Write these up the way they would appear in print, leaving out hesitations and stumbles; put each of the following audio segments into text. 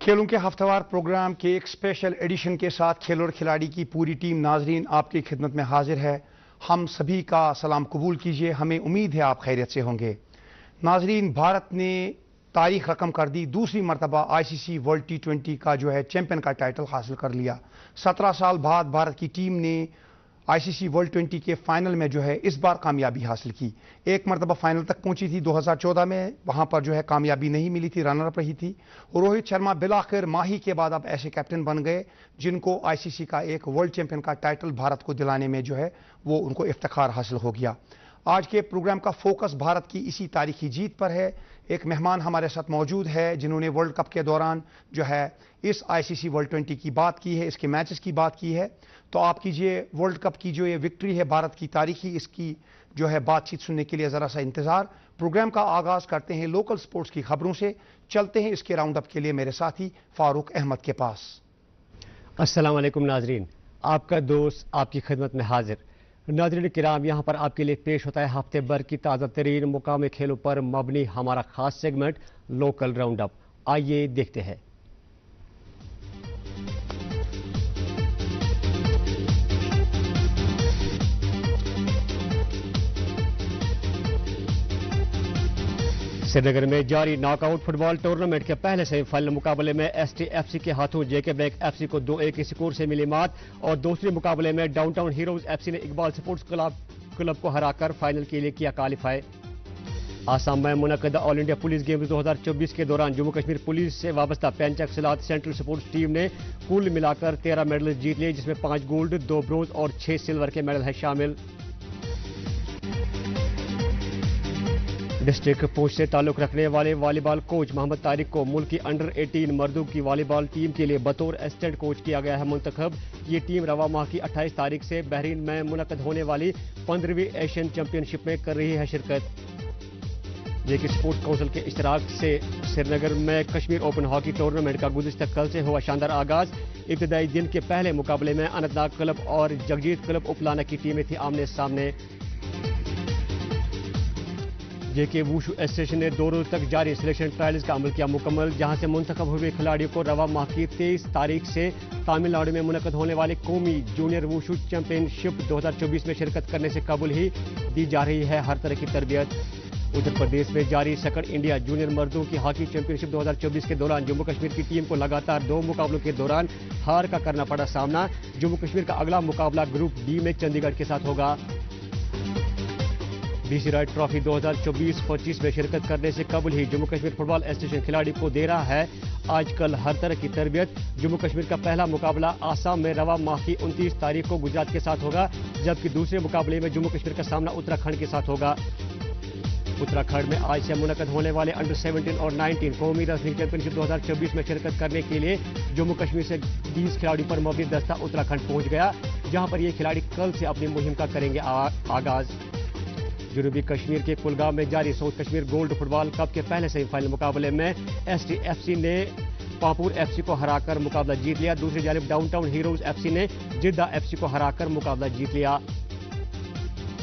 खेलों के हफ्तेवार प्रोग्राम के एक स्पेशल एडिशन के साथ खेल और खिलाड़ी की पूरी टीम नाजरीन आपकी खिदमत में हाजिर है। हम सभी का सलाम कबूल कीजिए। हमें उम्मीद है आप खैरियत से होंगे। नाजरीन, भारत ने तारीख रकम कर दी। दूसरी मरतबा ICC वर्ल्ड T20 का जो है चैंपियन का टाइटल हासिल कर लिया। 17 साल बाद भारत की टीम ने ICC वर्ल्ड 20 के फाइनल में जो है इस बार कामयाबी हासिल की। एक मरतबा फाइनल तक पहुंची थी 2014 में, वहां पर जो है कामयाबी नहीं मिली थी, रनर अप रही थी। रोहित शर्मा बिलाखिर माही के बाद अब ऐसे कैप्टन बन गए जिनको ICC का एक वर्ल्ड चैंपियन का टाइटल भारत को दिलाने में जो है वो उनको इफ्तिखार हासिल हो गया। आज के प्रोग्राम का फोकस भारत की इसी तारीखी जीत पर है। एक मेहमान हमारे साथ मौजूद है जिन्होंने वर्ल्ड कप के दौरान जो है इस ICC वर्ल्ड 20 की बात की है, इसके मैचेस की बात की है। तो आप कीजिए वर्ल्ड कप की जो ये विक्ट्री है भारत की तारीखी, इसकी जो है बातचीत सुनने के लिए ज़रा सा इंतज़ार। प्रोग्राम का आगाज़ करते हैं लोकल स्पोर्ट्स की खबरों से। चलते हैं इसके राउंड अप के लिए मेरे साथी फारूक अहमद के पास। अस्सलाम वालेकुम नाजरीन, आपका दोस्त आपकी खिदमत में हाजिर। नाजरीन किराम, यहाँ पर आपके लिए पेश होता है हफ्ते भर की ताज़ा तरीन मुकामी खेलों पर मबनी हमारा खास सेगमेंट लोकल राउंड अप। आइए देखते हैं। श्रीनगर में जारी नॉकआउट फुटबॉल टूर्नामेंट के पहले सेमीफाइनल मुकाबले में STFC के हाथों JK बैंक FC को 2-1 के स्कोर से मिली मात और दूसरे मुकाबले में डाउनटाउन हीरोज FC ने इकबाल स्पोर्ट्स क्लब को हराकर फाइनल के लिए किया क्वालिफाई। आसाम में मुनक़दा ऑल इंडिया पुलिस गेम्स 2024 के दौरान जम्मू कश्मीर पुलिस से वाबस्ता पेंचक सिलात सेंट्रल स्पोर्ट्स टीम ने कुल मिलाकर 13 मेडल जीत लिए, जिसमें 5 गोल्ड, 2 ब्रोंज और 6 सिल्वर के मेडल हैं शामिल। डिस्ट्रिक्ट पुंछ से ताल्लुक रखने वाले वॉलीबॉल कोच मोहम्मद तारिक को मुल्क की अंडर 18 मर्दों की वॉलीबॉल टीम के लिए बतौर असिस्टेंट कोच किया गया है मुंतखब। ये टीम रवा माह की 28 तारीख से बहरीन में मुनक़द होने वाली 15वीं एशियन चैंपियनशिप में कर रही है शिरकत। जेके स्पोर्ट्स काउंसिल के इश्तराक से श्रीनगर में कश्मीर ओपन हॉकी टूर्नामेंट का गुज़िश्ता कल से हुआ शानदार आगाज। इब्तदाई दिन के पहले मुकाबले में अनंतनाग क्लब और जगजीत क्लब उपलाना की टीमें थी आमने सामने। जेके वुशु एसोसिएशन ने 2 रोज तक जारी सिलेक्शन ट्रायल्स का अमल किया मुकम्मल, जहां से मुंतखब हुए खिलाड़ियों को रवा माह की 23 तारीख से तमिलनाडु में मुनक़द होने वाले कौमी जूनियर वुशु चैंपियनशिप 2024 में शिरकत करने से कबूल ही दी जा रही है हर तरह की तरबियत। उत्तर प्रदेश में जारी सेकंड इंडिया जूनियर मर्दों की हॉकी चैंपियनशिप 2024 के दौरान जम्मू कश्मीर की टीम को लगातार 2 मुकाबलों के दौरान हार का करना पड़ा सामना। जम्मू कश्मीर का अगला मुकाबला ग्रुप D में चंडीगढ़ के साथ होगा। BC रॉय ट्रॉफी 2024-25 में शिरकत करने से कबल ही जम्मू कश्मीर फुटबॉल एसोसिएशन खिलाड़ी को दे रहा है आजकल हर तरह की तरबियत। जम्मू कश्मीर का पहला मुकाबला आसाम में रवा माह की 29 तारीख को गुजरात के साथ होगा, जबकि दूसरे मुकाबले में जम्मू कश्मीर का सामना उत्तराखंड के साथ होगा। उत्तराखंड में आज से मुनक़द होने वाले अंडर 17 और 19 कौमी रेसलिंग चैंपियनशिप 2024 में शिरकत करने के लिए जम्मू कश्मीर से 20 खिलाड़ियों पर मबनी दस्ता उत्तराखंड पहुंच गया, जहां पर ये खिलाड़ी कल से अपनी मुहिम का करेंगे आगाज। जनूबी कश्मीर के कुलगाम में जारी south Kashmir gold football cup के पहले सेमीफाइनल मुकाबले में STFC ने पापुर FC को हराकर मुकाबला जीत लिया। दूसरी जानिब डाउनटाउन हीरोज FC ने जिद्दा FC को हराकर मुकाबला जीत लिया।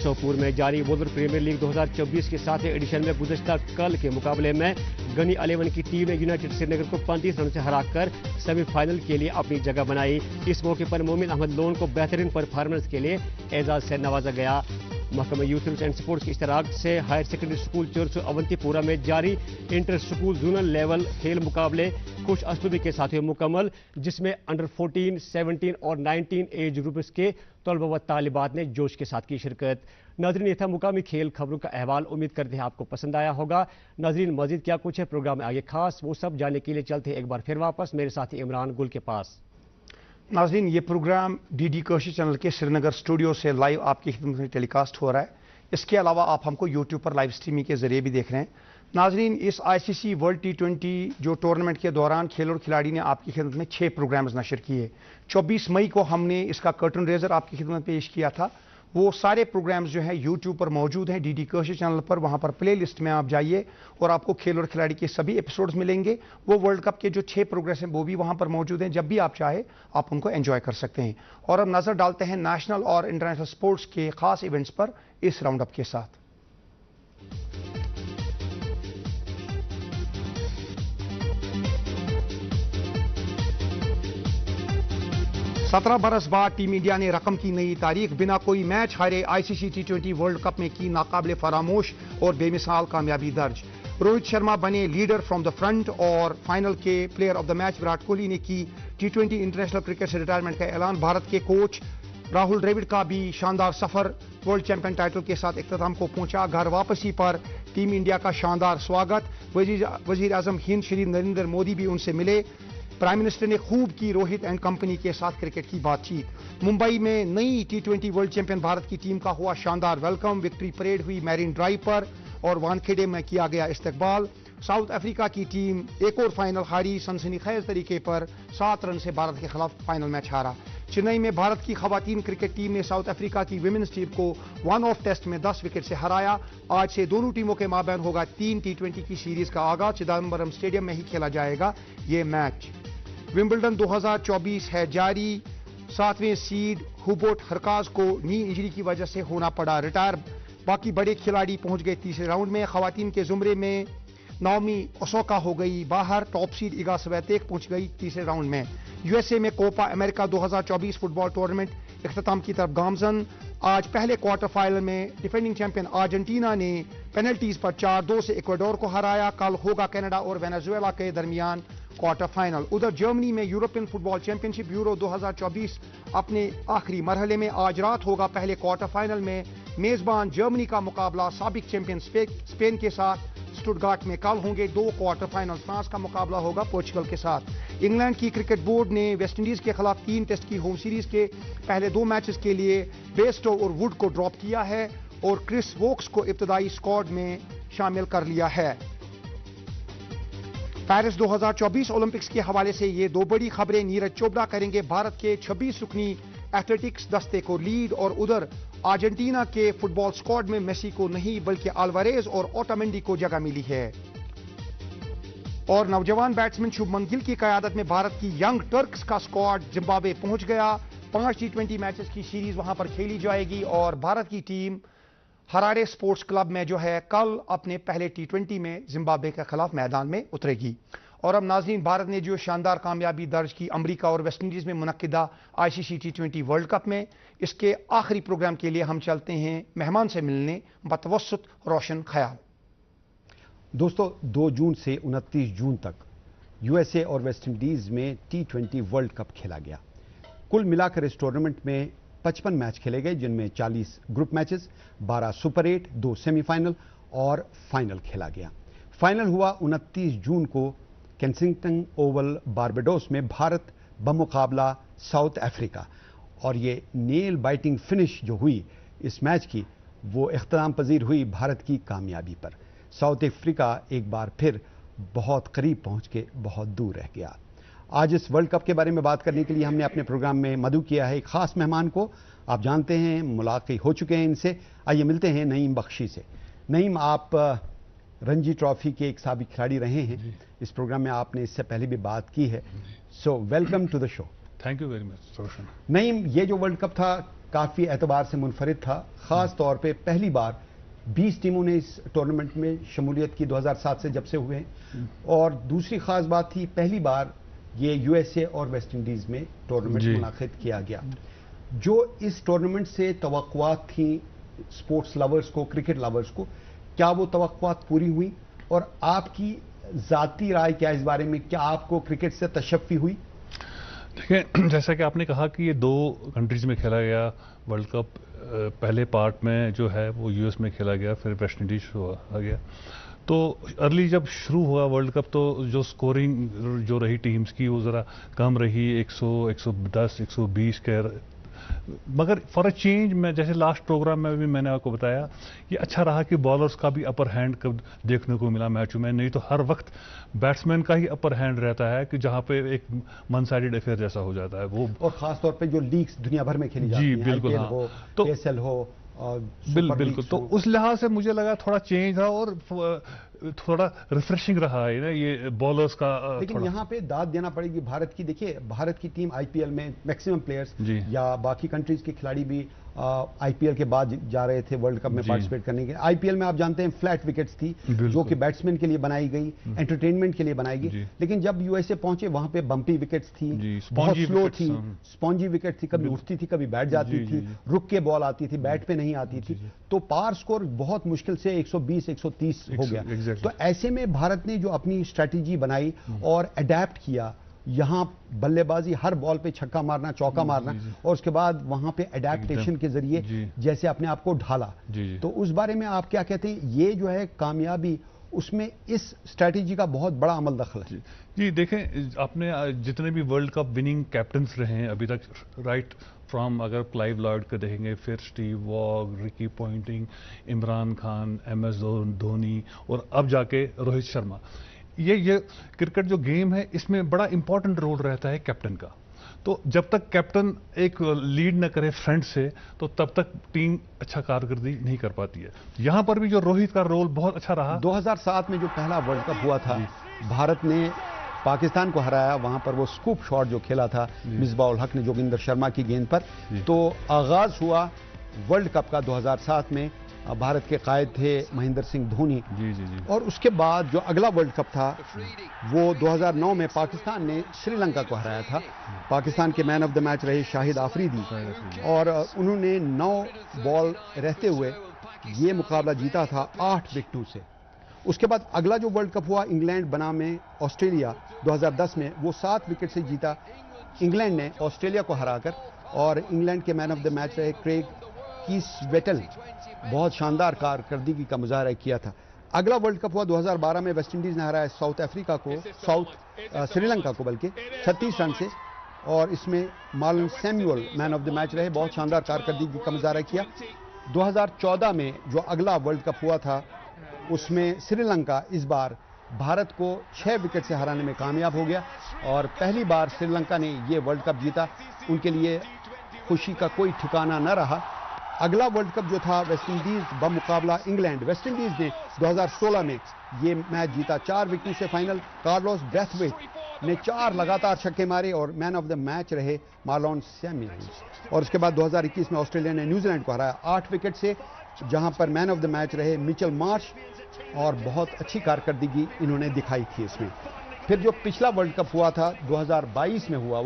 सोपुर में जारी वुल्वर प्रीमियर लीग 2024 के 7वें एडिशन में गुज़श्ता कल के मुकाबले में गनी 11 की टीम ने यूनाइटेड श्रीनगर को 35 रन से हराकर सेमीफाइनल के लिए अपनी जगह बनाई। इस मौके पर मोमिन अहमद लोन को बेहतरीन परफॉर्मेंस के लिए एजाज से नवाजा गया। महकमा यूथ एंड स्पोर्ट्स के इश्तराक से higher secondary school church Awantipora में जारी इंटर स्कूल जोनल लेवल खेल मुकाबले खुश असलूबी के साथ हुए मुकम्मल, जिसमें अंडर 14, 17 और 19 एज ग्रुप्स के तलबा व तालिबात ने जोश के साथ की शिरकत। नाज़रीन, ये था मुकामी खेल खबरों का अहवाल। उम्मीद करते हैं आपको पसंद आया होगा। नाज़रीन, मजीद क्या कुछ है प्रोग्राम में आगे खास, वो सब जानने के लिए चलते हैं एक बार फिर वापस मेरे साथी इमरान गुल के पास। नाज़रीन, ये प्रोग्राम DD कशिश चैनल के श्रीनगर स्टूडियो से लाइव आपकी खिदमत में टेलीकास्ट हो रहा है। इसके अलावा आप हमको YouTube पर लाइव स्ट्रीमिंग के जरिए भी देख रहे हैं। नाज़रीन, इस ICC वर्ल्ड T20 जो टूर्नामेंट के दौरान खेल और खिलाड़ी ने आपकी खिदमत में 6 प्रोग्राम्स नशर किए। 24 मई को हमने इसका कर्टन रेजर आपकी खिदमत में पेश किया था। वो सारे प्रोग्राम्स जो हैं YouTube पर मौजूद हैं, DD कशिश चैनल पर। वहाँ पर प्ले लिस्ट में आप जाइए और आपको खेल और खिलाड़ी के सभी एपिसोड्स मिलेंगे। वो वर्ल्ड कप के जो 6 प्रोग्रेस हैं वो भी वहाँ पर मौजूद हैं। जब भी आप चाहे आप उनको एंजॉय कर सकते हैं। और अब नज़र डालते हैं नेशनल और इंटरनेशनल स्पोर्ट्स के खास इवेंट्स पर इस राउंड अप के साथ। 17 बरस बाद टीम इंडिया ने रकम की नई तारीख, बिना कोई मैच हारे आईसीसी टी20 वर्ल्ड कप में की नाकाबिले फरामोश और बेमिसाल कामयाबी दर्ज। रोहित शर्मा बने लीडर फ्रॉम द फ्रंट और फाइनल के player of the match Virat Kohli ने की टी20 इंटरनेशनल क्रिकेट से रिटायरमेंट का ऐलान। भारत के कोच राहुल द्रविड़ का भी शानदार सफर वर्ल्ड चैंपियन टाइटल के साथ इख्तिताम को पहुंचा। घर वापसी पर टीम इंडिया का शानदार स्वागत। वजीर आजम हिंद श्री नरेंद्र मोदी भी उनसे मिले। प्राइम मिनिस्टर ने खूब की रोहित एंड कंपनी के साथ क्रिकेट की बातचीत। मुंबई में नई टी20 वर्ल्ड चैंपियन भारत की टीम का हुआ शानदार वेलकम। विक्ट्री परेड हुई मैरीन ड्राइव पर और वानखेड़े में किया गया इस्तकबाल। साउथ अफ्रीका की टीम एक और फाइनल हारी। सनसनीखेज तरीके पर 7 रन से भारत के खिलाफ फाइनल मैच हारा। चेन्नई में भारत की खवातीन क्रिकेट टीम ने साउथ अफ्रीका की विमेंस टीम को 1 ऑफ टेस्ट में 10 विकेट से हराया। आज से दोनों टीमों के माबैन होगा 3 टी20 की सीरीज का आगाज। चिदम्बरम स्टेडियम में ही खेला जाएगा ये मैच। विंबलडन 2024 है जारी। 7वें सीड हुबर्ट हरकाज को नी इंजरी की वजह से होना पड़ा रिटायर। बाकी बड़े खिलाड़ी पहुंच गए तीसरे राउंड में। खवातीन के जुमरे में नाओमी ओसाका हो गई बाहर। टॉप सीड इगा स्वेतेक पहुंच गई तीसरे राउंड में। यूएसए में कोपा अमेरिका 2024 फुटबॉल टूर्नामेंट इख्तिताम की तरफ गामजन। आज पहले क्वार्टर फाइनल में डिफेंडिंग चैंपियन अर्जेंटीना ने पेनल्टीज पर 4-2 से इक्वाडोर को हराया। कल होगा कनाडा और वेनेजुएला के दरमियान क्वार्टर फाइनल। उधर जर्मनी में यूरोपियन फुटबॉल चैंपियनशिप यूरो 2024 अपने आखिरी मरहले में। आज रात होगा पहले क्वार्टर फाइनल में मेजबान जर्मनी का मुकाबला साबिक चैंपियन स्पेन के साथ स्टुटगार्ट में। कल होंगे 2 क्वार्टर फाइनल। फ्रांस का मुकाबला होगा पोर्चुगल के साथ। इंग्लैंड की क्रिकेट बोर्ड ने वेस्टइंडीज के खिलाफ 3 टेस्ट की होम सीरीज के पहले 2 मैचेस के लिए बेस्टो और वुड को ड्रॉप किया है और क्रिस वोक्स को इब्तदाई स्क्वाड में शामिल कर लिया है। पेरिस 2024 ओलंपिक्स के हवाले से ये 2 बड़ी खबरें। नीरज चोपड़ा करेंगे भारत के 26 रुकनी एथलेटिक्स दस्ते को लीड और उधर अर्जेंटीना के फुटबॉल स्क्वाड में मेसी को नहीं बल्कि अल्वारेज और ओटामेंडी को जगह मिली है। और नौजवान बैट्समैन शुभमन गिल की क़यादत में भारत की यंग टर्क्स का स्क्वाड जिम्बाब्वे पहुंच गया। 5 टी20 मैचेस की सीरीज वहां पर खेली जाएगी और भारत की टीम हरारे स्पोर्ट्स क्लब में जो है कल अपने पहले टी20 में जिम्बाब्वे के खिलाफ मैदान में उतरेगी। और अब नाज़रीन, भारत ने जो शानदार कामयाबी दर्ज की अमेरिका और वेस्टइंडीज में मुनक्किदा आईसीसी टी20 वर्ल्ड कप में, इसके आखिरी प्रोग्राम के लिए हम चलते हैं मेहमान से मिलने बतवस्सुत रोशन ख्याल। दोस्तों, 2 जून से 29 जून तक यूएसए और वेस्टइंडीज में टी20 वर्ल्ड कप खेला गया। कुल मिलाकर इस टूर्नामेंट में 55 मैच खेले गए, जिनमें 40 ग्रुप मैचेस, 12 सुपर 8, 2 सेमीफाइनल और फाइनल खेला गया। फाइनल हुआ 29 जून को केंसिंगटन ओवल बारबाडोस में भारत बमुकाबला साउथ अफ्रीका। और ये नेल बाइटिंग फिनिश जो हुई इस मैच की, वो इख्तिताम पजीर हुई भारत की कामयाबी पर। साउथ अफ्रीका एक बार फिर बहुत करीब पहुंच के बहुत दूर रह गया। आज इस वर्ल्ड कप के बारे में बात करने के लिए हमने अपने प्रोग्राम में मदऊ किया है एक खास मेहमान को। आप जानते हैं, मुलाकात हो चुके हैं इनसे। आइए मिलते हैं नईम बख्शी से। नईम, आप रणजी ट्रॉफी के एक साबिक खिलाड़ी रहे हैं। इस प्रोग्राम में आपने इससे पहले भी बात की है। So welcome to the show. Thank you very much Roshan. Naeem, ये जो वर्ल्ड कप था काफ़ी एतबार से मुनफरिद था। ख़ास तौर पे पहली बार 20 टीमों ने इस टूर्नामेंट में शमूलियत की 2007 से जब से हुए हैं। और दूसरी ख़ास बात थी, पहली बार ये यूएसए और वेस्टइंडीज़ में टूर्नामेंट मुनाकिद किया गया। जो इस टूर्नामेंट से तवक्कुआत थी स्पोर्ट्स लवर्स को, क्रिकेट लवर्स को, क्या वो तवक्कुआत पूरी हुई? और आपकी ज़ाती राय क्या इस बारे में? क्या आपको क्रिकेट से तशफ़ी हुई? देखिए, जैसा कि आपने कहा कि ये 2 कंट्रीज़ में खेला गया वर्ल्ड कप। पहले पार्ट में जो है वो यूएस में खेला गया, फिर वेस्ट इंडीज आ गया। तो अर्ली जब शुरू हुआ वर्ल्ड कप तो जो स्कोरिंग जो रही टीम्स की वो ज़रा कम रही, 100, 110, 120 के। मगर फॉर अ चेंज, मैं जैसे लास्ट प्रोग्राम में भी मैंने आपको बताया, ये अच्छा रहा कि बॉलर्स का भी अपर हैंड कब देखने को मिला मैचों में। नहीं तो हर वक्त बैट्समैन का ही अपर हैंड रहता है कि जहां पे एक वन साइडेड अफेयर जैसा हो जाता है वो। और खास तौर पे जो लीग्स दुनिया भर में खेली जाती हैं, बिल्कुल, IPL हो, PSL हो, बिल्कुल। तो उस लिहाज से मुझे लगा थोड़ा चेंज था। और थोड़ा रिफ्रेशिंग रहा है ना ये बॉलर्स का। लेकिन यहाँ पे दाद देना पड़ेगी भारत की। देखिए भारत की टीम आईपीएल में मैक्सिमम प्लेयर्स या बाकी कंट्रीज के खिलाड़ी भी आईपीएल के बाद जा रहे थे वर्ल्ड कप में पार्टिसिपेट करने के। आईपीएल में आप जानते हैं फ्लैट विकेट्स थी जो कि बैट्समैन के लिए बनाई गई, एंटरटेनमेंट के लिए बनाई गई। लेकिन जब यूएसए पहुंचे वहां पे बम्पी विकेट्स थी, बहुत स्लो थी, स्पॉन्जी विकेट थी, कभी उठती थी कभी बैठ जाती थी, रुक के बॉल आती थी, बैट पे नहीं आती थी, तो पार स्कोर बहुत मुश्किल से 120 130 हो गया। तो ऐसे में भारत ने जो अपनी स्ट्रैटेजी बनाई और अडेप्ट किया, यहां बल्लेबाजी हर बॉल पे छक्का मारना, चौका मारना, और उसके बाद वहां पे अडेप्टेशन के जरिए जैसे अपने आप को ढाला। तो उस बारे में आप क्या कहते हैं? ये जो है कामयाबी, उसमें इस स्ट्रैटेजी का बहुत बड़ा अमल दखल है। जी देखें, आपने जितने भी वर्ल्ड कप विनिंग कैप्टन्स रहे हैं अभी तक, राइट फ्रॉम अगर क्लाइव लॉयड को देखेंगे, फिर Steve Waugh, Ricky Ponting, Imran Khan, MS Dhoni और अब जाके रोहित शर्मा, ये क्रिकेट जो गेम है इसमें बड़ा इंपॉर्टेंट रोल रहता है कैप्टन का। तो जब तक कैप्टन एक लीड न करे फ्रंट से, तो तब तक टीम अच्छा कारकर्दगी नहीं कर पाती है। यहां पर भी जो रोहित का रोल बहुत अच्छा रहा। 2007 में जो पहला वर्ल्ड कप हुआ था, भारत ने पाकिस्तान को हराया, वहां पर वो स्कूप शॉट जो खेला था मिसबाह उल हक ने जोगिंदर शर्मा की गेंद पर, तो आगाज हुआ वर्ल्ड कप का 2007 में। भारत के कायद थे महेंद्र सिंह धोनी। और उसके बाद जो अगला वर्ल्ड कप था वो 2009 में पाकिस्तान ने श्रीलंका को हराया था। पाकिस्तान के मैन ऑफ द मैच रहे शाहिद आफरीदी, और उन्होंने 9 बॉल रहते हुए ये मुकाबला जीता था 8 विकेटों से। उसके बाद अगला जो वर्ल्ड कप हुआ इंग्लैंड बनाम ऑस्ट्रेलिया 2010 में, वो 7 विकेट से जीता इंग्लैंड ने ऑस्ट्रेलिया को हराकर, और इंग्लैंड के मैन ऑफ द मैच रहे क्रेग कीसवेटल, बहुत शानदार कारकर्दगी का मुजाहरा किया था। अगला वर्ल्ड कप हुआ 2012 में, वेस्ट इंडीज ने हराया श्रीलंका को बल्कि 36 रन से, और इसमें Marlon Samuel man of the match रहे, बहुत शानदार कारकर्दगी का मुजाहरा किया। 2014 में जो अगला वर्ल्ड कप हुआ था उसमें श्रीलंका इस बार भारत को 6 विकेट से हराने में कामयाब हो गया, और पहली बार श्रीलंका ने ये वर्ल्ड कप जीता। उनके लिए खुशी का कोई ठिकाना न रहा। अगला वर्ल्ड कप जो था वेस्ट इंडीज बमुकाबला इंग्लैंड, वेस्ट इंडीज ने 2016 में ये मैच जीता 4 विकेट से फाइनल। कार्लोस ब्रैथवेट ने 4 लगातार छक्के मारे, और मैन ऑफ द मैच रहे मार्लन सैमुअल। और उसके बाद 2021 में ऑस्ट्रेलिया ने न्यूजीलैंड को हराया 8 विकेट से, जहां पर मैन ऑफ द मैच रहे मिचेल मार्श, और बहुत अच्छी कारकर्दगी इन्होंने दिखाई थी इसमें। फिर जो पिछला वर्ल्ड कप हुआ था 2022 में हुआ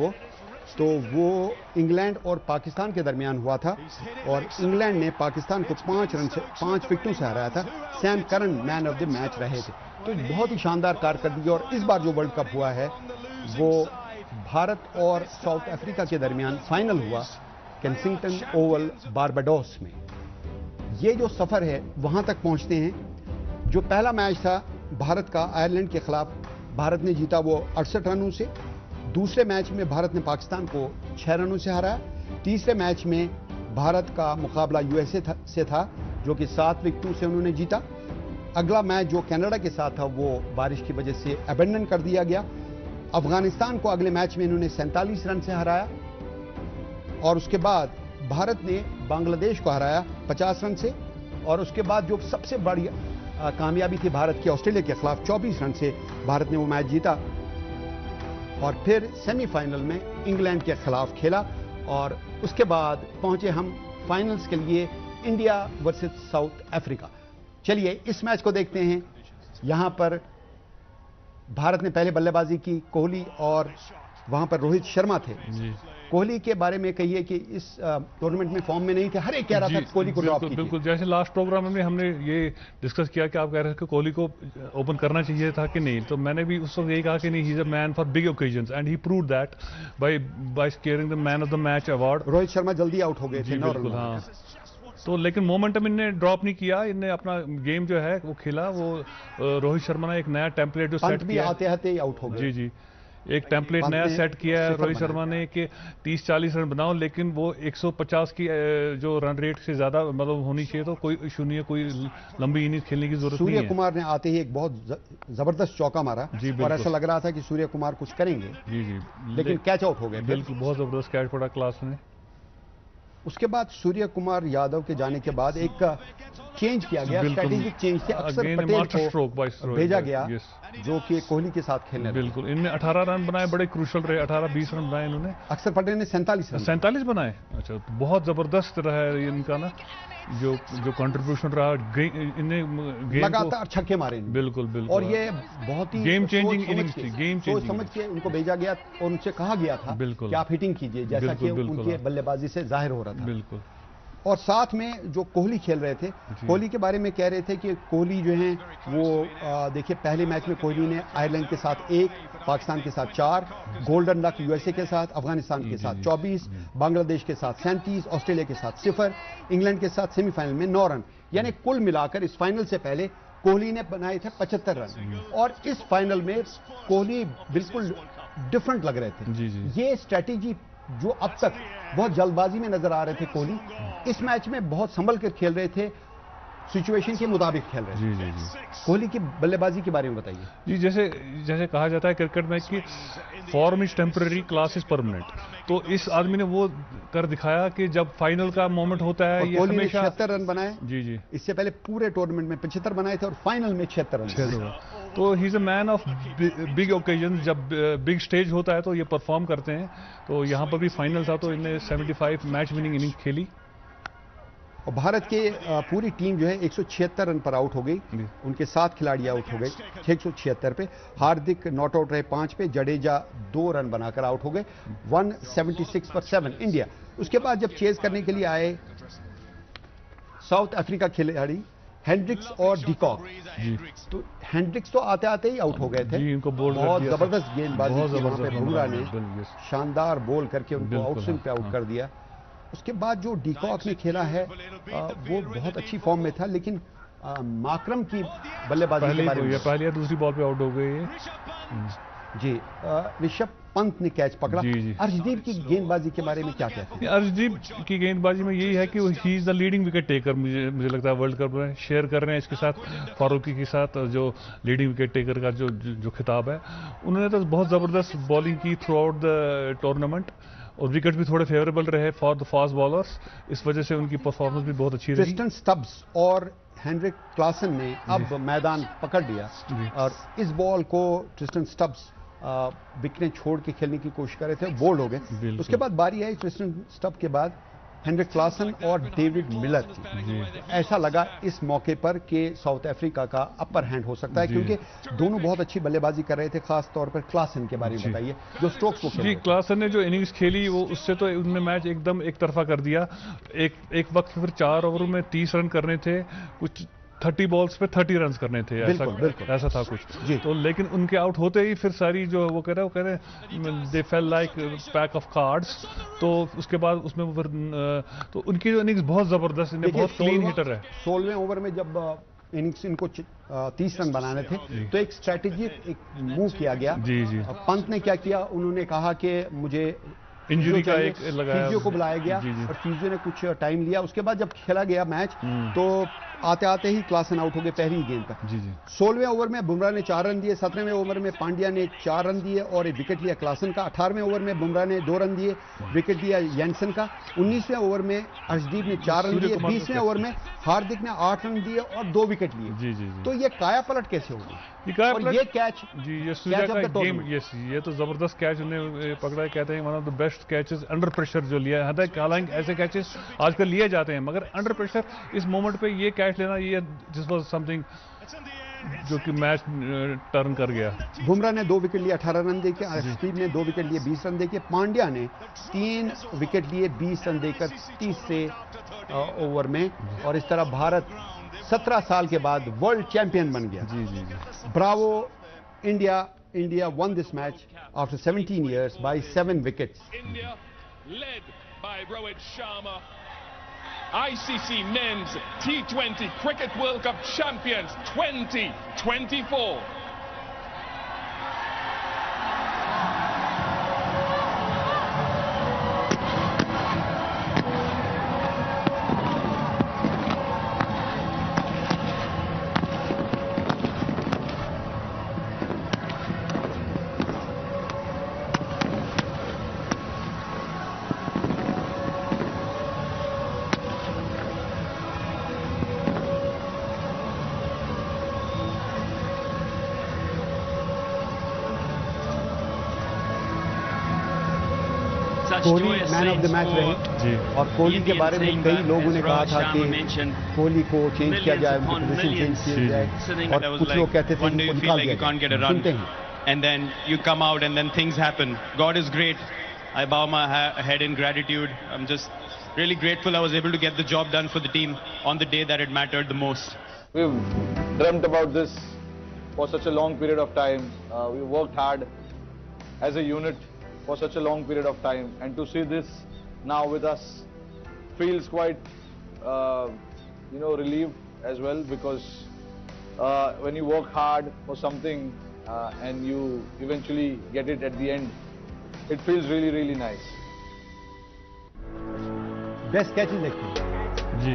वो इंग्लैंड और पाकिस्तान के दरमियान हुआ था, और इंग्लैंड ने पाकिस्तान को 5 विकेटों से हराया था। Sam Curran man of the match रहे थे। तो बहुत ही शानदार कारकर्दगी। और इस बार जो वर्ल्ड कप हुआ है वो भारत और साउथ अफ्रीका के दरमियान फाइनल हुआ केंसिंगटन ओवल बारबाडोस में। ये जो सफर है वहां तक पहुंचते हैं, जो पहला मैच था भारत का आयरलैंड के खिलाफ, भारत ने जीता वो 68 रनों से। दूसरे मैच में भारत ने पाकिस्तान को 6 रनों से हराया। तीसरे मैच में भारत का मुकाबला यूएसए से था, जो कि 7 विकेटों से उन्होंने जीता। अगला मैच जो कनाडा के साथ था वो बारिश की वजह से अबेंडन कर दिया गया। अफगानिस्तान को अगले मैच में इन्होंने 47 रन से हराया, और उसके बाद भारत ने बांग्लादेश को हराया 50 रन से। और उसके बाद जो सबसे बड़ी कामयाबी थी भारत की, ऑस्ट्रेलिया के खिलाफ 24 रन से भारत ने वो मैच जीता, और फिर सेमीफाइनल में इंग्लैंड के खिलाफ खेला, और उसके बाद पहुंचे हम फाइनल्स के लिए इंडिया वर्सेस साउथ अफ्रीका। चलिए इस मैच को देखते हैं। यहां पर भारत ने पहले बल्लेबाजी की, कोहली, और वहां पर रोहित शर्मा थे। कोहली के बारे में कहिए कि इस टूर्नामेंट में फॉर्म में नहीं थे, हर एक कह रहा था कोहली को ड्रॉप कीजिए। बिल्कुल, जैसे लास्ट प्रोग्राम में हमने ये डिस्कस किया कि आप कह रहे थे कि कोहली को ओपन करना चाहिए था कि नहीं, तो मैंने भी उस वक्त यही कहा कि नहीं, he is a man for big occasions, and he proved that bye scoring the man of the match award. Rohit Sharma जल्दी आउट हो गए थे। बिल्कुल, हाँ। तो लेकिन मोमेंटम इनने ड्रॉप नहीं किया, इनने अपना गेम जो है वो खेला। वो रोहित शर्मा ने एक नया टेम्पलेट जो सेट किया, आते आते ही आउट हो गए। जी, एक टेम्पलेट नया सेट किया है रोहित शर्मा ने कि 30-40 रन बनाओ, लेकिन वो 150 की जो रन रेट से ज्यादा मतलब होनी चाहिए, तो कोई इशू नहीं है, कोई लंबी इनिंग खेलने की जरूरत नहीं है। सूर्य कुमार ने आते ही एक बहुत जबरदस्त चौका मारा, और ऐसा लग रहा था कि सूर्य कुमार कुछ करेंगे। जी, लेकिन कैच आउट हो गए। बिल्कुल, बहुत जबरदस्त कैच पड़ा क्लास में। उसके बाद सूर्य कुमार यादव के जाने के बाद एक चेंज किया गया, बिल्कुल। स्ट्रेटेजिक चेंज थे। अक्षर Again, Patel master stroke by को stroke, भेजा by- गया, yes. जो कि कोहली के साथ खेलने लगे। बिल्कुल, इनने 18 रन बनाए, बड़े क्रूशल रहे, 18-20 रन बनाए इन्होंने। अक्षर पटेल ने 47 रन। 47 बनाए। अच्छा, तो बहुत जबरदस्त रहा है इनका ना, जो कंट्रीब्यूशन रहा, इन्हें गेम लगातार छक्के मारे इन्होंने। बिल्कुल बिल्कुल। और ये बहुत ही गेम सोच चेंजिंग समझ इनिंग्स के- थी, गेम सोच चेंजिंग समझ के उनको भेजा गया और उनसे कहा गया था बिल्कुल। कि आप हिटिंग कीजिए, जैसा कि बिल्कुल, बिल्कुल, उनके हाँ। बल्लेबाजी से जाहिर हो रहा था। बिल्कुल। और साथ में जो कोहली खेल रहे थे, कोहली के बारे में कह रहे थे कि कोहली जो हैं वो देखिए, पहले मैच में कोहली ने आयरलैंड के साथ 1, पाकिस्तान के साथ 4, गोल्डन डक यूएसए के साथ, अफगानिस्तान के साथ 24, बांग्लादेश के साथ 37, ऑस्ट्रेलिया के साथ 0, इंग्लैंड के साथ सेमीफाइनल में 9 रन, यानी कुल मिलाकर इस फाइनल से पहले कोहली ने बनाए थे 75 रन। और इस फाइनल में कोहली बिल्कुल डिफरेंट लग रहे थे। जी, जी। ये स्ट्रैटेजी जो अब तक बहुत जल्दबाजी में नजर आ रहे थे कोहली, इस मैच में बहुत संभल कर खेल रहे थे, सिचुएशन के मुताबिक खेल रहे थे। जी जी जी कोहली की बल्लेबाजी के बारे में बताइए। जी, जैसे जैसे कहा जाता है क्रिकेट में कि form is temporary, class is permanent. तो इस आदमी ने वो कर दिखाया कि जब फाइनल का मोमेंट होता है, और ये कोहली ने हमेशा 76 रन बनाए। जी जी इससे पहले पूरे टूर्नामेंट में 75 बनाए थे और फाइनल में 76 रन बनाए। तो he is a man of big occasion. जब बिग स्टेज होता है तो ये परफॉर्म करते हैं। तो यहाँ पर भी फाइनल था, तो इन्हें 75 मैच विनिंग इनिंग खेली। और भारत के पूरी टीम जो है 176 रन पर आउट हो गई। जी। उनके 7 खिलाड़ी आउट हो गए 176 पे। हार्दिक नॉट आउट रहे 5 पे, जडेजा 2 रन बनाकर आउट हो गए 176 पर 7 इंडिया। उसके बाद जब चेज करने के लिए आए साउथ अफ्रीका खिलाड़ी हेंड्रिक्स और डिकॉक, जी तो हेंड्रिक्स तो आते आते ही आउट हो गए थे। जी, इनको बोल कर बहुत दिया था। जबरदस्त गेंदबाजी बहुत की वहाँ पे जबरदस्त बुमराह ने, बिल्कुल, yes। शानदार बॉल करके उनको बिल्कुल, आउट स्विंग पे आउट हाँ। कर दिया। उसके बाद जो डिकॉक ने खेला है वो बहुत अच्छी फॉर्म में था, लेकिन माकरम की बल्लेबाजी के बारे में पहली या दूसरी बॉल पे आउट हो गई है। जी, ऋषभ पंत ने कैच पकड़ा। जी, जी। अर्शदीप की गेंदबाजी के बारे में क्या कहते हैं? अर्शदीप की गेंदबाजी में यही है कि he is the leading wicket taker. मुझे लगता है वर्ल्ड कप में शेयर कर रहे हैं इसके साथ, फारूकी के साथ, जो लीडिंग विकेट टेकर का जो खिताब है। उन्होंने तो बहुत ज़बरदस्त बॉलिंग की थ्रू आउट द टूर्नामेंट, और विकेट भी थोड़े फेवरेबल रहे फॉर द फास्ट बॉलर्स। इस वजह से उनकी परफॉर्मेंस भी बहुत अच्छी रही। ट्रिस्टन स्टब्स और हेनरिक क्लासन ने अब मैदान पकड़ लिया जी। और इस बॉल को ट्रिस्टन स्टब्स विकेटें छोड़ के खेलने की कोशिश कर रहे थे, बोल्ड हो गए। बिल्कुल। उसके बाद बारी आई ट्रिस्टन स्टब के बाद हेनरिक क्लासन और डेविड मिलर की। जी। ऐसा लगा इस मौके पर कि साउथ अफ्रीका का अपर हैंड हो सकता है, जी। क्योंकि दोनों बहुत अच्छी बल्लेबाजी कर रहे थे। खास तौर पर क्लासन के बारे में जी। बताइए, जो स्ट्रोक्स को खेल जी, रहे थे। क्लासन ने जो इनिंग्स खेली वो उससे तो उन्होंने मैच एकदम एक तरफा कर दिया। एक वक्त फिर 4 ओवर में 30 रन करने थे, कुछ 30 बॉल्स पे 30 रन करने थे, बिल्कुल। ऐसा था कुछ। जी। तो लेकिन उनके आउट होते ही फिर सारी जो वो कह रहे हैं they fell like pack of cards. तो उसके बाद उसमें वो फिर तो उनकी जो इनिंग्स बहुत जबरदस्त, इन्हें देखिए, बहुत क्लीन हिटर है। 16वें ओवर में जब इनिंग्स इनको 30 रन बनाने थे, तो एक स्ट्रेटेजिक एक मूव किया गया। जी, जी। पंत ने क्या किया, उन्होंने कहा कि मुझे इंजरी का चाहिए। एक लगाया। फिजियो को बुलाया गया जी, जी। और फिजियो ने कुछ टाइम लिया। उसके बाद जब खेला गया मैच, हम्म। तो आते आते ही क्लासन आउट हो गए पहली गेंद पर। जी जी 16वें ओवर में बुमराह ने 4 रन दिए, 17वें ओवर में पांड्या ने 4 रन दिए और एक विकेट लिया क्लासन का। 18वें ओवर में बुमराह ने 2 रन दिए, विकेट लिया यैनसन का। 19वें ओवर में अर्शदीप ने 4 रन सूर्य दिए। कुमार 20वें ओवर में हार्दिक ने 8 रन दिए और 2 विकेट लिए। जी जी जी तो ये काया पलट कैसे होगी? ये काया और पलट- ये कैच जी, ये सूर्या Catch of का the गेम, tournament. यस, ये तो जबरदस्त कैच उन्हें पकड़ा है। कहते हैं one of the best catches under pressure जो लिया है। हालांकि ऐसे कैचेस आजकल लिए जाते हैं, मगर अंडर प्रेशर इस मोमेंट पे ये कैच लेना, ये दिस वाज समथिंग जो कि मैच टर्न कर गया। बुमराह ने 2 विकेट लिए 18 रन देके, अर्शदीप ने 2 विकेट लिए 20 रन देके, पांड्या ने 3 विकेट लिए 20 रन देकर 30 ओवर में। और इस तरह भारत 17 साल के बाद वर्ल्ड चैंपियन बन गया। जी जी जी bravo India won this match after 17 years by 7 wickets. India, led by Rohit Sharma, ICC Men's T20 Cricket World Cup champions 2024. Kohli man of the match रहे और कोहली के बारे में कई लोगों ने कहा था कि कोहली को चेंज किया जाए, उनकी पोजीशन चेंज की जाए और कुछ लोग कहते थे उनको निकाल दिया जाए। सुनते हैं। And then you come out and then things happen. God is great. I bow my head in gratitude. I'm just really grateful I was able to get the job done for the team on the day that it mattered the most. We've dreamt about this for such a long period of time. We worked hard as a unit for such a long period of time, and to see this now with us feels quite, relieved as well, because when you work hard for something and you eventually get it at the end, it feels really, really nice. Best catches देखते हैं जी,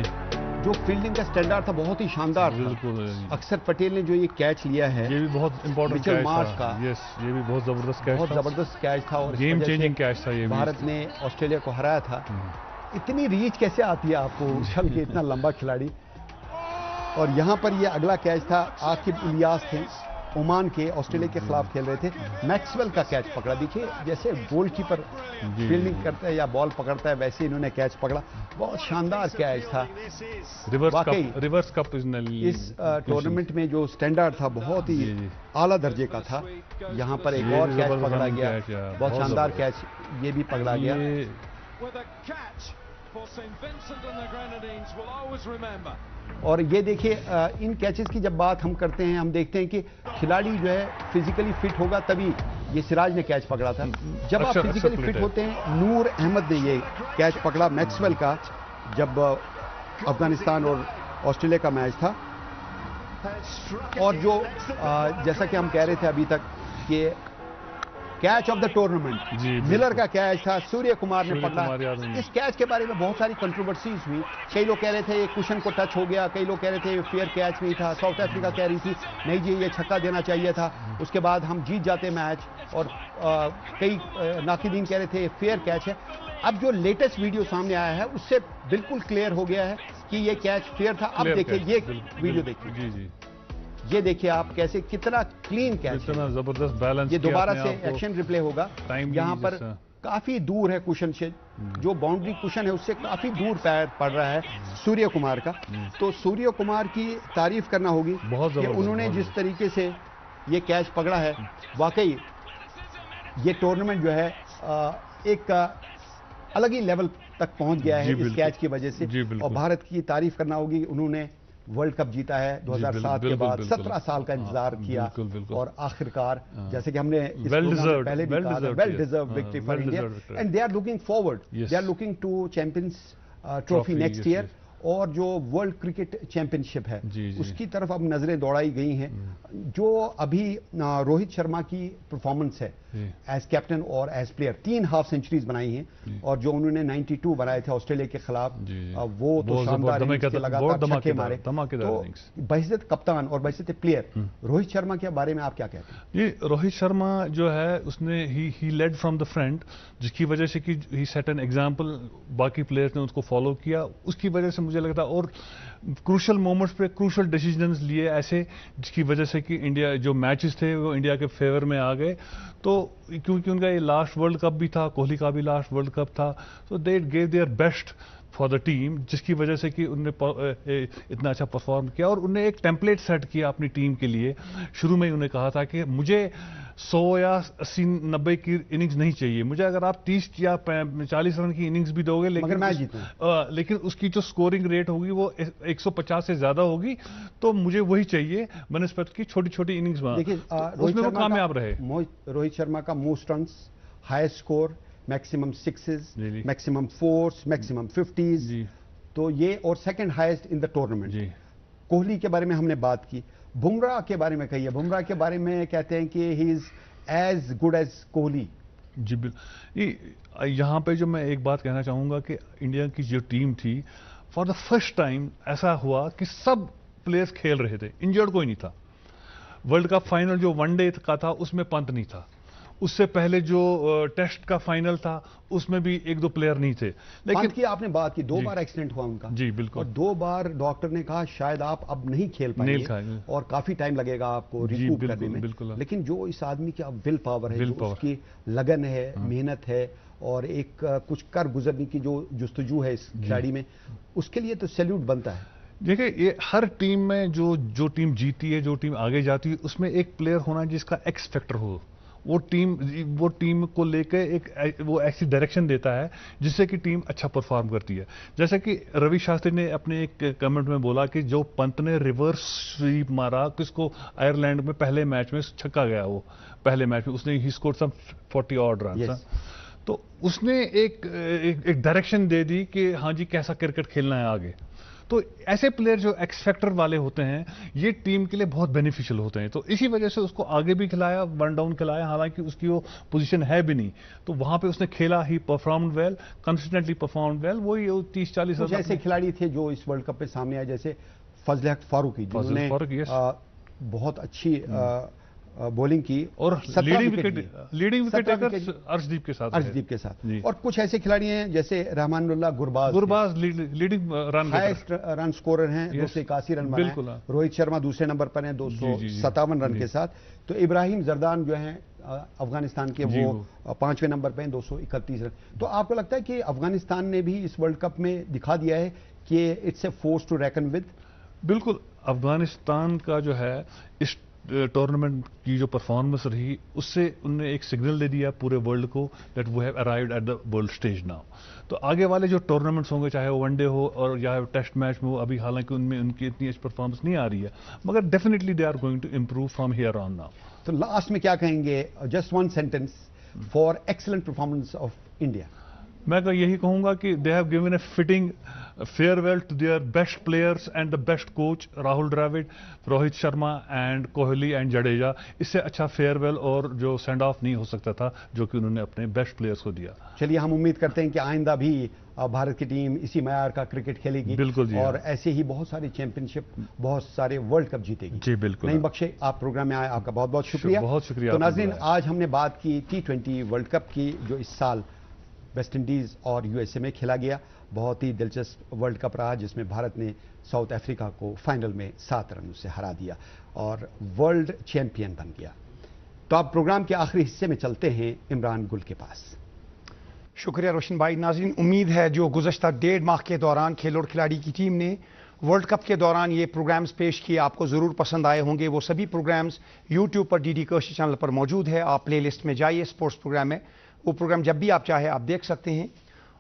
जो fielding का standard था बहुत ही शानदार था। बिल्कुल। अक्षर पटेल ने जो ये कैच लिया है, ये भी बहुत इंपॉर्टेंट मिचेल कैच मार्श था। का, यस, ये भी बहुत जबरदस्त कैच था। बहुत जबरदस्त कैच था और गेम चेंजिंग कैच था ये भी। भारत ने ऑस्ट्रेलिया को हराया था। इतनी रीच कैसे आती है आपको उछल के, इतना लंबा खिलाड़ी। और यहाँ पर ये अगला कैच था, आकिब इलियास थे, ओमान के, ऑस्ट्रेलिया के खिलाफ खेल रहे थे। मैक्सवेल का कैच पकड़ा। देखिए जैसे गोलकीपर फील्डिंग करता है या बॉल पकड़ता है, वैसे इन्होंने कैच पकड़ा। बहुत शानदार कैच था। रिवर्स कप इस टूर्नामेंट में जो स्टैंडर्ड था बहुत ही आला दर्जे का था। यहाँ पर एक और कैच पकड़ा गया, बहुत शानदार कैच ये भी पकड़ा गया। और ये देखिए इन कैचेस की जब बात हम करते हैं, हम देखते हैं कि खिलाड़ी जो है फिजिकली फिट होगा तभी। ये सिराज ने कैच पकड़ा था। जब आप फिजिकली फिट होते हैं, नूर अहमद ने ये कैच पकड़ा मैक्सवेल का, जब अफगानिस्तान और ऑस्ट्रेलिया का मैच था। और जो जैसा कि हम कह रहे थे अभी तक कि catch of the tournament Miller का कैच था, सूर्य कुमार ने पकड़ा। इस कैच के बारे में बहुत सारी कंट्रोवर्सीज हुई। कई लोग कह रहे थे ये कुशन को टच हो गया, कई लोग कह रहे थे ये फेयर कैच नहीं था। साउथ अफ्रीका कह रही थी नहीं जी ये छक्का देना चाहिए था, उसके बाद हम जीत जाते मैच। और कई नाकिदीन कह रहे थे ये फेयर कैच है। अब जो लेटेस्ट वीडियो सामने आया है उससे बिल्कुल क्लियर हो गया है कि ये कैच फेयर था। अब देखिए ये वीडियो देखिए, ये देखिए आप कैसे, कितना क्लीन कैच, कितना जबरदस्त बैलेंस। ये दोबारा से एक्शन रिप्ले होगा। यहाँ पर काफी दूर है कुशन से, जो बाउंड्री कुशन है उससे काफी दूर पैर पड़ रहा है सूर्य कुमार का। तो सूर्य कुमार की तारीफ करना होगी कि उन्होंने जिस तरीके से ये कैच पकड़ा है, वाकई ये टूर्नामेंट जो है एक अलग ही लेवल तक पहुंच गया है इस कैच की वजह से। और भारत की तारीफ करना होगी, उन्होंने वर्ल्ड कप जीता है 2007 के बाद। 17 साल का इंतजार किया और आखिरकार, जैसे कि हमने इस पहले भी कहा, well deserve victory for India, and they are looking forward, they are looking to champions trophy next year. और जो वर्ल्ड क्रिकेट चैंपियनशिप है उसकी तरफ अब नजरें दौड़ाई गई हैं। जो अभी रोहित शर्मा की परफॉर्मेंस है एज कैप्टन और एज प्लेयर, 3 हाफ सेंचुरीज बनाई हैं, और जो उन्होंने 92 बनाए थे ऑस्ट्रेलिया के खिलाफ, वो तो शानदार लगातार छक्के मारे। तो बहिस्सत कप्तान और बहिस्सत प्लेयर रोहित शर्मा के बारे में आप क्या कहते हैं? ये रोहित शर्मा जो है उसने ही लेड फ्रॉम द फ्रंट, जिसकी वजह से कि ही सेट एन एग्जांपल, बाकी प्लेयर्स ने उसको फॉलो किया। उसकी वजह से मुझे लगता है और क्रूशल मोमेंट्स पे क्रूशल डिसीजंस लिए ऐसे, जिसकी वजह से कि इंडिया जो मैचेस थे वो इंडिया के फेवर में आ गए। तो क्योंकि उनका ये लास्ट वर्ल्ड कप भी था, कोहली का भी लास्ट वर्ल्ड कप था, तो they gave their best for the team, जिसकी वजह से कि उन्होंने इतना अच्छा परफॉर्म किया। और उन्हें एक टेम्पलेट सेट किया अपनी टीम के लिए। शुरू में ही उन्हें कहा था कि मुझे 100 या 80-90 की इनिंग्स नहीं चाहिए, मुझे अगर आप 30 या 40 रन की इनिंग्स भी दोगे, लेकिन उसकी जो स्कोरिंग रेट होगी वो 150 से ज्यादा होगी, तो मुझे वही चाहिए बनस्पत की छोटी छोटी इनिंग्स। उसमें वो कामयाब रहे। रोहित शर्मा का most run, highest score, maximum sixes, maximum force, maximum 50s, तो ये, और second highest in the tournament. Kohli के बारे में हमने बात की, बुमराह के बारे में कही है। बुमराह के बारे में कहते हैं कि he is as good as Kohli. जी बिल्कुल। यहाँ पे जो मैं एक बात कहना चाहूंगा कि इंडिया की जो टीम थी, फॉर द फर्स्ट टाइम ऐसा हुआ कि सब प्लेयर्स खेल रहे थे, इंजर्ड कोई नहीं था। वर्ल्ड कप फाइनल जो वनडे का था उसमें पंत नहीं था, उससे पहले जो टेस्ट का फाइनल था उसमें भी 1-2 प्लेयर नहीं थे। लेकिन की आपने बात की, 2 बार एक्सीडेंट हुआ उनका। जी बिल्कुल। और 2 बार डॉक्टर ने कहा शायद आप अब नहीं खेल पाएंगे और काफी टाइम लगेगा आपको रिकूप करने में। लेकिन जो इस आदमी की विल पावर है, जो उसकी लगन है, मेहनत है, और एक कुछ कर गुजरने की जो जुस्तजू है इस खिलाड़ी में, उसके लिए तो सैल्यूट बनता है। देखिए, ये हर टीम में जो टीम जीती है, जो टीम आगे जाती है, उसमें एक प्लेयर होना जिसका एक्स फैक्टर हो। वो टीम को लेकर वो ऐसी डायरेक्शन देता है जिससे कि टीम अच्छा परफॉर्म करती है। जैसे कि रवि शास्त्री ने अपने एक कमेंट में बोला कि जो पंत ने रिवर्स स्वीप मारा, किसको आयरलैंड में पहले मैच में छक्का गया, वो पहले मैच में उसने ही स्कोर सम 40 ऑड रन। तो उसने एक डायरेक्शन दे दी कि हाँ जी कैसा क्रिकेट खेलना है आगे। तो ऐसे प्लेयर जो एक्स फैक्टर वाले होते हैं, ये टीम के लिए बहुत बेनिफिशियल होते हैं। तो इसी वजह से उसको आगे भी खिलाया, वन डाउन खिलाया, हालांकि उसकी वो पोजीशन है भी नहीं, तो वहां पे उसने खेला, ही performed well, consistently performed well. वही 30-40 कुछ ऐसे खिलाड़ी थे जो इस वर्ल्ड कप में सामने आए, जैसे फजल हक फारूकी, जिन्होंने बहुत अच्छी बॉलिंग की और लीडिंग विकेट अर्शदीप के साथ। और कुछ ऐसे खिलाड़ी हैं जैसे Rahmanullah Gurbaz leading highest run scorer हैं, 281 रन बनाए। रोहित शर्मा दूसरे नंबर पर हैं 257 रन के साथ। तो इब्राहिम जरदान जो हैं अफगानिस्तान के, वो 5वें नंबर पर हैं 231 रन। तो आपको लगता है कि अफगानिस्तान ने भी इस वर्ल्ड कप में दिखा दिया है कि it's a force to reckon with? बिल्कुल, अफगानिस्तान का जो है इस टूर्नामेंट की जो परफॉर्मेंस रही, उससे उनने एक सिग्नल दे दिया पूरे वर्ल्ड को that we have arrived at the world stage now. तो आगे वाले जो टूर्नामेंट्स होंगे, चाहे वो वनडे हो और या टेस्ट मैच में हो, अभी हालांकि उनमें उनकी इतनी अच्छी परफॉर्मेंस नहीं आ रही है, मगर definitely they are going to improve from here on now. तो लास्ट में क्या कहेंगे, just one sentence for excellent performance of India? मैं तो यही कहूंगा कि they have given a fitting farewell to their best players and the best coach Rahul Dravid, Rohit Sharma and Kohli and Jadeja. इससे अच्छा फेयरवेल और जो सेंड ऑफ नहीं हो सकता था जो कि उन्होंने अपने बेस्ट प्लेयर्स को दिया। चलिए, हम उम्मीद करते हैं कि आइंदा भी भारत की टीम इसी मयार का क्रिकेट खेलेगी। बिल्कुल जी, और ऐसे ही बहुत सारी चैंपियनशिप, बहुत सारे वर्ल्ड कप जीतेगी। जी बिल्कुल। नहीं बख्शे, आप प्रोग्राम में आए, आपका बहुत बहुत शुक्रिया। बहुत शुक्रिया। तो नाज़रीन, आज हमने बात की T20 वर्ल्ड कप की, जो इस साल वेस्ट इंडीज और यूएसए में खेला गया। बहुत ही दिलचस्प वर्ल्ड कप रहा, जिसमें भारत ने साउथ अफ्रीका को फाइनल में 7 रनों से हरा दिया और वर्ल्ड चैंपियन बन गया। तो अब प्रोग्राम के आखिरी हिस्से में चलते हैं इमरान गुल के पास। शुक्रिया रोशन भाई। नाज़रीन, उम्मीद है जो गुज़श्ता 1.5 माह के दौरान खेल और खिलाड़ी की टीम ने वर्ल्ड कप के दौरान ये प्रोग्राम्स पेश किए, आपको ज़रूर पसंद आए होंगे। वो सभी प्रोग्राम्स यूट्यूब पर DD कर्शी चैनल पर मौजूद है। आप प्ले लिस्ट में जाइए, स्पोर्ट्स प्रोग्राम में वो प्रोग्राम जब भी आप चाहे आप देख सकते हैं।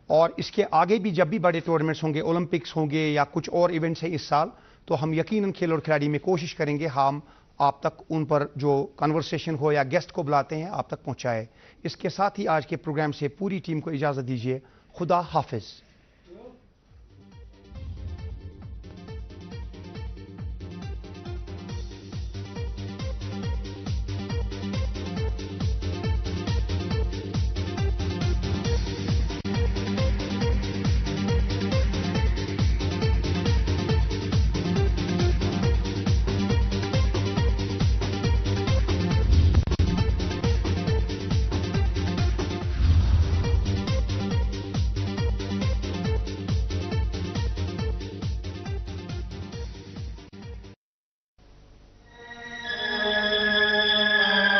और इसके आगे भी जब भी बड़े टूर्नामेंट्स होंगे, ओलंपिक्स होंगे या कुछ और इवेंट्स हैं इस साल, तो हम यकीनन खेल और खिलाड़ी में कोशिश करेंगे हम आप तक उन पर जो कन्वर्सेशन हो या गेस्ट को बुलाते हैं आप तक पहुंचाए। इसके साथ ही आज के प्रोग्राम से पूरी टीम को इजाज़त दीजिए। खुदा हाफिज़।